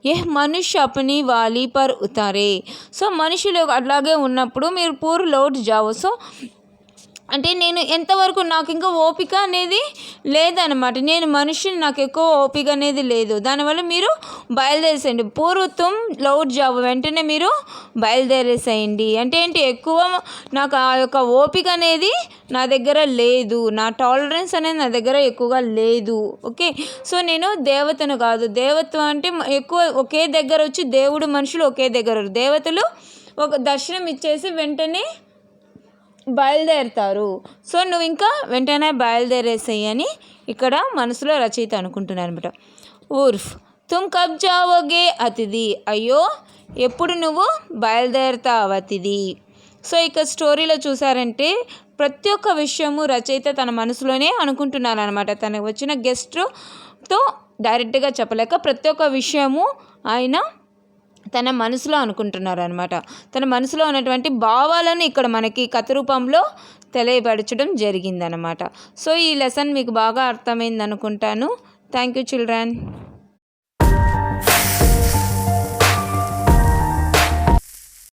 यह मनुष्य अपनी वाली पर उतरे, సో మనుషులు అట్లాగే ఉన్నప్పుడు మీరు పూర్ లౌట్ జావో. సో అంటే నేను ఎంతవరకు నాకు ఇంకా ఓపిక అనేది లేదనమాట, నేను మనిషిని నాకు ఎక్కువ ఓపిక అనేది లేదు, దానివల్ల మీరు బయలుదేరేసేయండి. పూర్వత్వం లౌట్ జాబ్ వెంటనే మీరు బయలుదేరేసేయండి. అంటే ఏంటి, ఎక్కువ నాకు ఆ యొక్క ఓపిక అనేది నా దగ్గర లేదు, నా టాలరెన్స్ అనేది నా దగ్గర ఎక్కువగా లేదు. ఓకే, సో నేను దేవతను కాదు. దేవత్వం అంటే ఎక్కువ ఒకే దగ్గర వచ్చి దేవుడు మనుషులు ఒకే దగ్గర, దేవతలు ఒక దర్శనం ఇచ్చేసి వెంటనే బయలుదేరుతారు. సో నువ్వు ఇంకా వెంటనే బయలుదేరేసేయి అని ఇక్కడ మనసులో రచయిత అనుకుంటున్నారు అనమాట. ఉర్ఫ్ తుమ్ కబ్ జావోగే అతిథి, అయ్యో ఎప్పుడు నువ్వు బయలుదేరుతావు అతిథి. సో ఇక స్టోరీలో చూసారంటే ప్రతి ఒక్క విషయము రచయిత తన మనసులోనే అనుకుంటున్నారు అనమాట. తనకు వచ్చిన గెస్ట్తో డైరెక్ట్గా చెప్పలేక ప్రతి ఒక్క విషయము ఆయన తన మనసులో అనుకుంటున్నారు అనమాట. తన మనసులో ఉన్నటువంటి భావాలను ఇక్కడ మనకి కథ రూపంలో తెలియపరచడం జరిగిందనమాట. సో ఈ లెసన్ మీకు బాగా అర్థమైంది అనుకుంటాను. Thank you children.